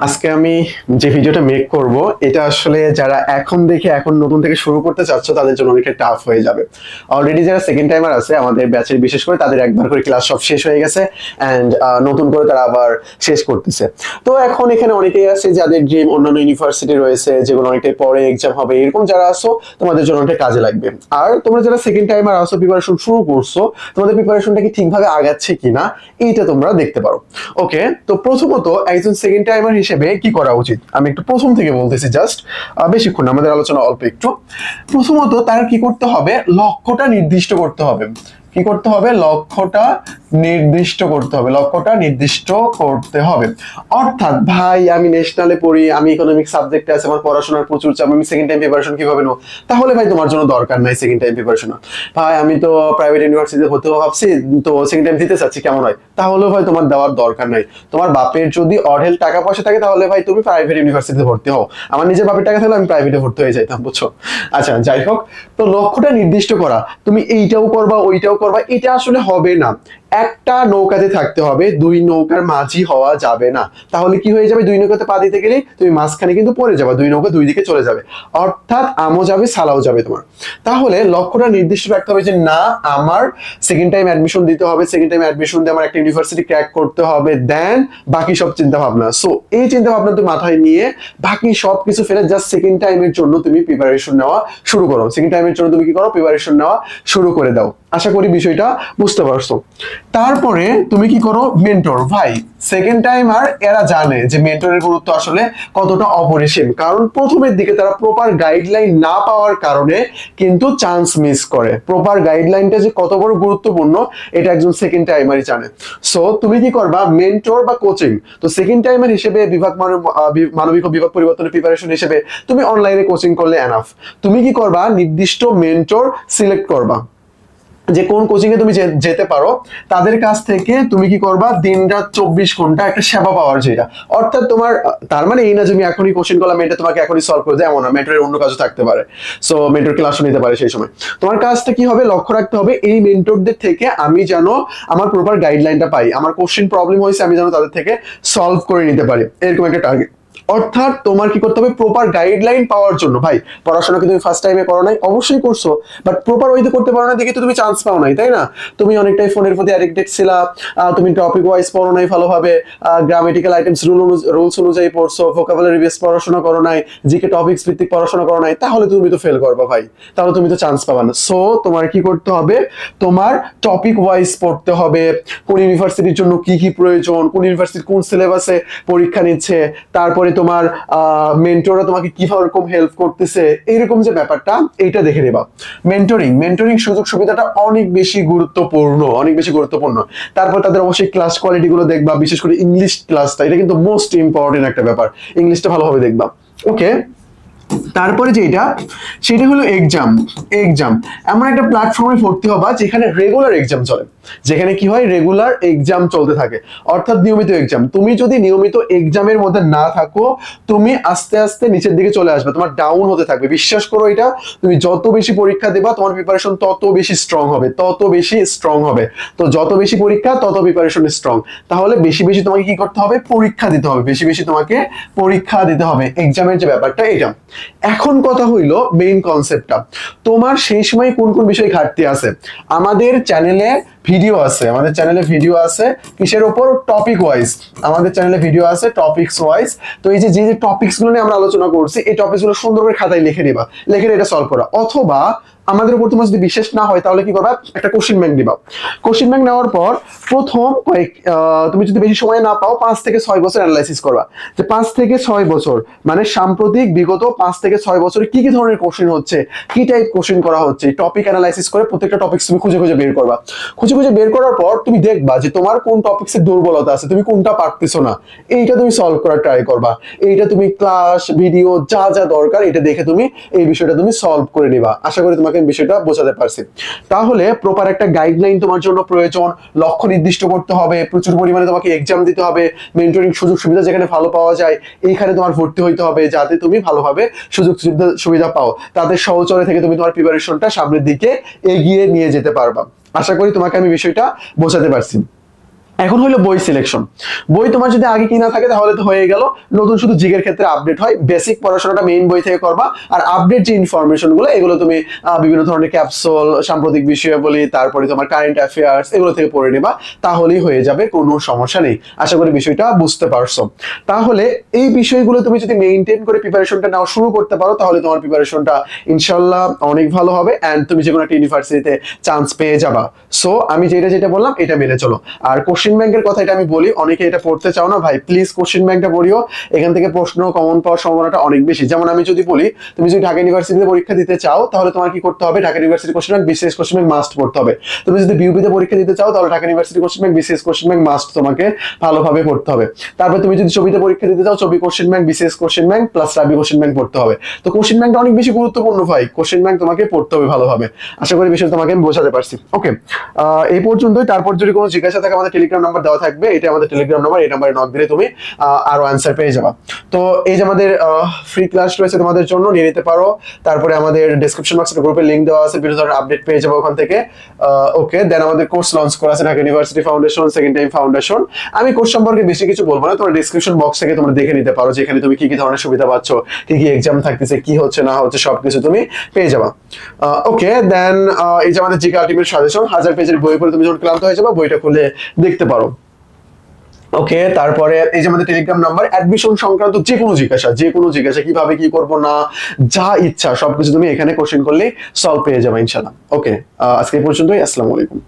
আজকে আমি যে ভিডিওটা মেক করব এটা আসলে যারা এখন দেখে এখন নতুন থেকে শুরু করতে চাচ্ছ তাদের জন্য অনেকটা টাফ হয়ে যাবে। অলরেডি যারা সেকেন্ড টাইমার আছে আমাদের ব্যাচের, বিশেষ করে তাদের একবার করে ক্লাস সব শেষ হয়ে গেছে এন্ড নতুন করে তারা আবার শেষ করতেছে। তো এখন এখানে অনেকেই আছে যাদের ড্রিম অন্যান্য ইউনিভার্সিটি রয়েছে যেগুলো অনেকটাই পরে এক্সাম হবে, এরকম যারা আসো তোমাদের জন্য অনেকটা কাজে লাগবে। আর তোমরা যারা সেকেন্ড টাইমার আসো, প্রিপারেশন শুরু করছো, তোমাদের প্রিপারেশনটা কি ঠিকভাবে আগাচ্ছে কিনা এইটা তোমরা দেখতে পারো। ওকে, তো প্রথমত একজন সেকেন্ড টাইমার হিসেবে কি করা উচিত আমি একটু প্রথম থেকে বলতেছি, জাস্ট বেশিক্ষণ না, আমাদের আলোচনা অল্প একটু। প্রথমত তার কি করতে হবে, লক্ষ্যটা নির্দিষ্ট করতে হবে। কি করতে হবে, লক্ষ্যটা নির্দিষ্ট করতে হবে, লক্ষ্যটা নির্দিষ্ট করতে হবে। অর্থাৎ ভাই আমি ন্যাশনালে পড়ি, আমি ইকোনমিক সাবজেক্টে আছে, আমার পড়াশোনার প্রচুর চাপ, আমি সেকেন্ড টাইম প্রিপারেশন কিভাবে নেব? তাহলে ভাই তোমার জন্য দরকার নাই সেকেন্ড টাইম প্রিপারেশন। ভাই আমি তো প্রাইভেট ইউনিভার্সিটিতে হতেও ভাবছি, তো সেকেন্ড টাইম দিতে চাচ্ছি, কেমন হয়? তাহলেও ভাই তোমার দেওয়ার দরকার নাই। তোমার বাপের যদি অঢেল টাকা পয়সা থাকে তাহলে ভাই তুমি প্রাইভেট ইউনিভার্সিটিতে ভর্তি হও। আমার নিজের বাপের টাকা থাকলে আমি প্রাইভেটে ভর্তি হয়ে যাইতাম, বুঝছো? আচ্ছা যাই হোক, তো লক্ষ্যটা নির্দিষ্ট করা, তুমি এইটাও করবা ওইটাও করবা, এটা আসলে হবে না। একটা নৌকাতে থাকতে হবে, দুই নৌকার মাঝি হওয়া যাবে না। তাহলে কি হয়ে যাবে, দুই নৌকাতে পা দিতে গেলে তুমি মাঝখানে কিন্তু পড়ে যাবে, দুই নৌকা দুই দিকে চলে যাবে, অর্থাৎ আমও যাবে সালাও যাবে তোমার। তাহলে লক্ষ্যটা নির্দিষ্ট রাখতে হবে যে না, আমার সেকেন্ড টাইম অ্যাডমিশন দিতে হবে, সেকেন্ড টাইম অ্যাডমিশন দিয়ে আমার একটা ইউনিভার্সিটি ক্র্যাক করতে হবে, দেন বাকি সব চিন্তা ভাবনা। সো এই চিন্তা ভাবনা তুমি মাথায় নিয়ে বাকি সব কিছু ফেলে জাস্ট সেকেন্ড টাইমের জন্য তুমি প্রিপারেশন নেওয়া শুরু করো। সেকেন্ড টাইমের জন্য তুমি কি করো, প্রিপারেশন নেওয়া শুরু করে দাও। আশা করি বিষয়টা বুঝতে পারছো। তারপরে তুমি কি করো, মেন্টর। ভাই সেকেন্ড টাইমার এরা জানে যে মেন্টরের গুরুত্ব আসলে কতটা অপরিসীম, কারণ প্রথমের দিকে তারা প্রপার গাইডলাইন না পাওয়ার কারণে কিন্তু চান্স মিস করে। প্রপার গাইডলাইনটা যে কত বড় গুরুত্বপূর্ণ এটা একজন সেকেন্ড টাইমারই জানে। সো তুমি কি করবা, মেন্টর বা কোচিং। তো সেকেন্ড টাইমার হিসেবে মানবিক ও বিভাগ পরিবর্তনের প্রিপারেশন হিসেবে তুমি অনলাইনে কোচিং করলে এনাফ। তুমি কি করবা, নির্দিষ্ট মেন্টর সিলেক্ট করবা যে কোন কোচিং এ তুমি যেতে পারো, তাদের কাছ থেকে তুমি কি করবা, দিনরাত 24 ঘন্টা একটা সেবা পাওয়ার, যেটা অর্থাৎ তোমার তার মানে এই না যে তুমি এখনই কোশ্চেন করলাম এটা তোমাকে এখনই সলভ করে দেয়, এমন না, মেন্টরের অন্য কাজও থাকতে পারে। সো মেন্টর ক্লাসও নিতে পারে সেই সময়। তোমার কাজটা কি হবে, লক্ষ্য রাখতে হবে এই মেন্টরদের থেকে আমি যেন আমার প্রপার গাইডলাইনটা পাই, আমার কোশ্চেন প্রবলেম হয়েছে আমি যেন তাদের থেকে সলভ করে নিতে পারি, এরকম একটা টার্গেট। অর্থাৎ তোমার কি করতে হবে, প্রপার গাইডলাইন পাওয়ার জন্য। ভাই পড়াশোনা কি তুমি ফার্স্ট টাইমে করো নাই? অবশ্যই করছো, বাট প্রপার ওয়েতে করতে পারো না দেখে তো তুমি চান্স পাও নাই, তাই না? তুমি অনেকটাই ফোনের প্রতি অ্যাডিক্টেড ছিলা, তুমি টপিক ওয়াইজ পড়ো নাই ভালোভাবে, গ্রামেটিক্যাল আইটেমস রুলস অনুযায়ী পড়ছো, ভোকাবুলারি বেস পড়াশোনা করো নাই, জিকে টপিকস ভিত্তিক পড়াশোনা করো নাই, তাহলে তুমি তো ফেল করবা ভাই, তাহলে তুমি তো চান্স পাবা না। সো তোমার কি করতে হবে, তোমার টপিক ওয়াইজ পড়তে হবে, কোন ইউনিভার্সিটির জন্য কি কি প্রয়োজন, কোন ইউনিভার্সিটির কোন সিলেবাসে পরীক্ষা নিচ্ছে, তারপরে তোমার মেন্টররা তোমাকে কিভাবে রকম হেল্প করতেছে, এইরকম যে ব্যাপারটা এইটা দেখে নেবা। মেন্টরিং সুযোগ সুবিধাটা অনেক বেশি গুরুত্বপূর্ণ, অনেক বেশি গুরুত্বপূর্ণ। তারপর তাদের অবশ্যই ক্লাস কোয়ালিটি গুলো দেখবা, বিশেষ করে ইংলিশ ক্লাসটা, এটা কিন্তু মোস্ট ইম্পর্টেন্ট একটা ব্যাপার, ইংলিশটা ভালোভাবে দেখবা। ওকে, তারপরে যেটা সেটা হলো এক্সাম। এক্সাম এমন একটা প্ল্যাটফর্মে ভর্তি হবা যেখানে রেগুলার এক্সাম চলে, যেখানে কি হয়, রেগুলার এক্সাম চলতে থাকে, অর্থাৎ নিয়মিত এক্সাম। তুমি যদি নিয়মিত এক্সামের মধ্যে না থাকো, তুমি আস্তে আস্তে নিচের দিকে চলে আসবে, তোমার ডাউন হতে থাকবে। বিশ্বাস করো এটা, তুমি যত বেশি পরীক্ষা দেবা তোমার প্রিপারেশন তত বেশি স্ট্রং হবে, তত বেশি স্ট্রং হবে। তো যত বেশি পরীক্ষা তত প্রিপারেশন স্ট্রং। তাহলে বেশি বেশি তোমাকে কি করতে হবে, পরীক্ষা দিতে হবে, বেশি বেশি তোমাকে পরীক্ষা দিতে হবে, এক্সামের যে ব্যাপারটা এটা। এখন কথা হইলো মেইন কনসেপ্টটা, তোমার সেই সময় কোন কোন বিষয় ঘাটতি আছে। আমাদের চ্যানেলে ভিডিও আছে, আমাদের চ্যানেলে ভিডিও আছে কিসের উপর, টপিক ওয়াইজ। আমাদের চ্যানেলে ভিডিও আছে টপিকস ওয়াইজ। তো এই যে যে টপিকস গুলো নিয়ে আমরা আলোচনা করছি, এই টপিকস গুলো সুন্দর করে খাতায় লিখে নিবা, লিখে এটা সলভ করা। অথবা আমাদের উপর তোমার যদি বিশ্বাস না হয় তাহলে কি করবা, একটা কোশ্চেন ব্যাংক দিবা। কোশ্চেন ব্যাংক নেওয়ার পর প্রথম তুমি যদি বেশি সময় না পাও 5 থেকে 6 বছর অ্যানালাইসিস করবা, যে 5 থেকে 6 বছর মানে সাম্প্রতিক বিগত 5 থেকে 6 বছরে কি কি ধরনের কোশ্চেন হচ্ছে, কি টাইপ কোশ্চেন করা হচ্ছে, টপিক অ্যানালাইসিস করে প্রত্যেকটা টপিক তুমি খুঁজে খুঁজে বের করবা। খুঁজে খুঁজে বের করার পর তুমি দেখবা যে তোমার কোন টপিক্সের দুর্বলতা আছে, তুমি কোনটা পারতেছো না, এইটা তুমি সলভ করার ট্রাই করবা। এইটা তুমি ক্লাস ভিডিও যা যা দরকার এটা দেখে তুমি এই বিষয়টা তুমি সলভ করে নিবা। আশা করি তোমাকে বিষয়টা বোঝাতে পারছি। তাহলে প্রপার একটা গাইডলাইন তোমার জন্য প্রয়োজন, লক্ষ্য নির্দিষ্ট করতে হবে, প্রচুর পরিমাণে তোমাকে এক্সাম দিতে হবে, মেন্টরিং সুযোগ সুবিধা যেখানে ভালো পাওয়া যায় এইখানে তোমার ভর্তি হইতে হবে, যাতে তুমি ভালোভাবে সুযোগ সুবিধা পাও, তাদের সহচরে থেকে তুমি তোমার প্রিপারেশনটা সামনের দিকে এগিয়ে নিয়ে যেতে পারবা। আশা করি তোমাকে আমি বিষয়টা বোঝাতে পারছি। এখন হলো বই সিলেকশন। বই তোমার যদি আগে কিনা থাকে তাহলে তো হয়ে গেল, নতুন শুধু জিকের ক্ষেত্রে আপডেট হয়। বেসিক পড়াশোনাটা মেইন বই থেকে করবা, আর আপডেট যে ইনফরমেশন গুলো এগুলো তুমি বিভিন্ন ধরনের ক্যাপসুল, সাম্প্রতিক বিষয়াবলী, তারপরে তোমার কারেন্ট অ্যাফেয়ার্স এগুলো থেকে পড়ে নেবা, তাহলেই হয়ে যাবে, কোনো সমস্যা নেই। আশা করি বিষয়টা বুঝতে পারছো। তাহলে এই বিষয়গুলো তুমি যদি মেইনটেইন করে প্রিপারেশনটা নাও শুরু করতে পারো, তাহলে তোমার প্রিপারেশনটা ইনশাল্লাহ অনেক ভালো হবে, এন্ড তুমি যে কোনো একটা ইউনিভার্সিটিতে চান্স পেয়ে যাবা। সো আমি যেটা বললাম এটা মেনে চলো। আর কোশ্চেন ব্যাংকের কথা এটা আমি বলি, অনেকে এটা পড়তে চাও না ভাই, প্লিজ কোশ্চেন ব্যাংকটা পড়িও। এখান থেকে প্রশ্ন কমন পাওয়ার সম্ভাবনাটা অনেক বেশি। যেমন আমি যদি বলি, তুমি যদি ঢাকা ইউনিভার্সিটিতে পরীক্ষা দিতে চাও তাহলে তোমার কি করতে হবে, Dhaka university question bank BCS question bank must পড়তে হবে। তুমি যদি বিউপিতে পরীক্ষা দিতে চাও তাহলে Dhaka university question bank BCS question bank must তোমাকে ভালোভাবে পড়তে হবে। তারপর তুমি যদি ছবিতে পরীক্ষা দিতে চাও, ছবি question bank BCS question bank plus রাবি কোশ্চেন ব্যাংক পড়তে হবে। তো কোশ্চেন ব্যাংকটা অনেক বেশি গুরুত্বপূর্ণ ভাই, কোশ্চেন ব্যাংক তোমাকে পড়তে হবে ভালোভাবে। আশা করি বিষয় তোমাকে আমি বোঝাতে পারছি। ওকে, এই পর্যন্তই। তারপর যদি কোনো জিজ্ঞাসা থাকে আমাদের টেলিগ্রাম নাম্বার দেওয়া থাকবে, এটা আমাদের টেলিগ্রাম নাম্বার, এই নাম্বারে নক দিলে তুমি আরো অ্যান্সার পেয়ে যাবা। তো এই যে আমাদের ফ্রি ক্লাস রয়েছে তোমাদের জন্য, নিয়ে নিতে পারো। তারপরে আমাদের ডেসক্রিপশন বক্সে গ্রুপের লিংক দেওয়া আছে, বিভিন্ন ধরনের আপডেট পেয়ে যাবো ওখান থেকে। ওকে, দেন আমাদের কোর্স লঞ্চ করা আছে Dhaka university foundation, second time foundation. আমি কোর্স সম্পর্কে বেশি কিছু বলবো না, তোমার ডেসক্রিপশন বক্স থেকে তোমরা দেখে নিতে পারো, যেখানে তুমি কি কি ধরনের সুবিধা পাচ্ছ, কি কি এক্সাম থাকতেছে, কি হচ্ছে না হচ্ছে সবকিছু তুমি পেয়ে যাবা। ওকে, দেন এই যে আমাদের জিকে আলটিমেট সাজেশন, 1000 পেজের বই পড়ে তুমি যখন ক্লান্ত হয়ে যাবে বইটা খুলে দেখতে পারো। ওকে, তারপরে এই যে আমাদের টেলিগ্রাম নাম্বার, অ্যাডমিশন সংক্রান্ত যে কোনো জিজ্ঞাসা কিভাবে কি করবো না, যা ইচ্ছা সবকিছু তুমি এখানে কোশ্চেন করলেই সলভ পেয়ে যাবে ইনশাআল্লাহ। ওকে, আজকে এই পর্যন্তই। আসসালামু আলাইকুম।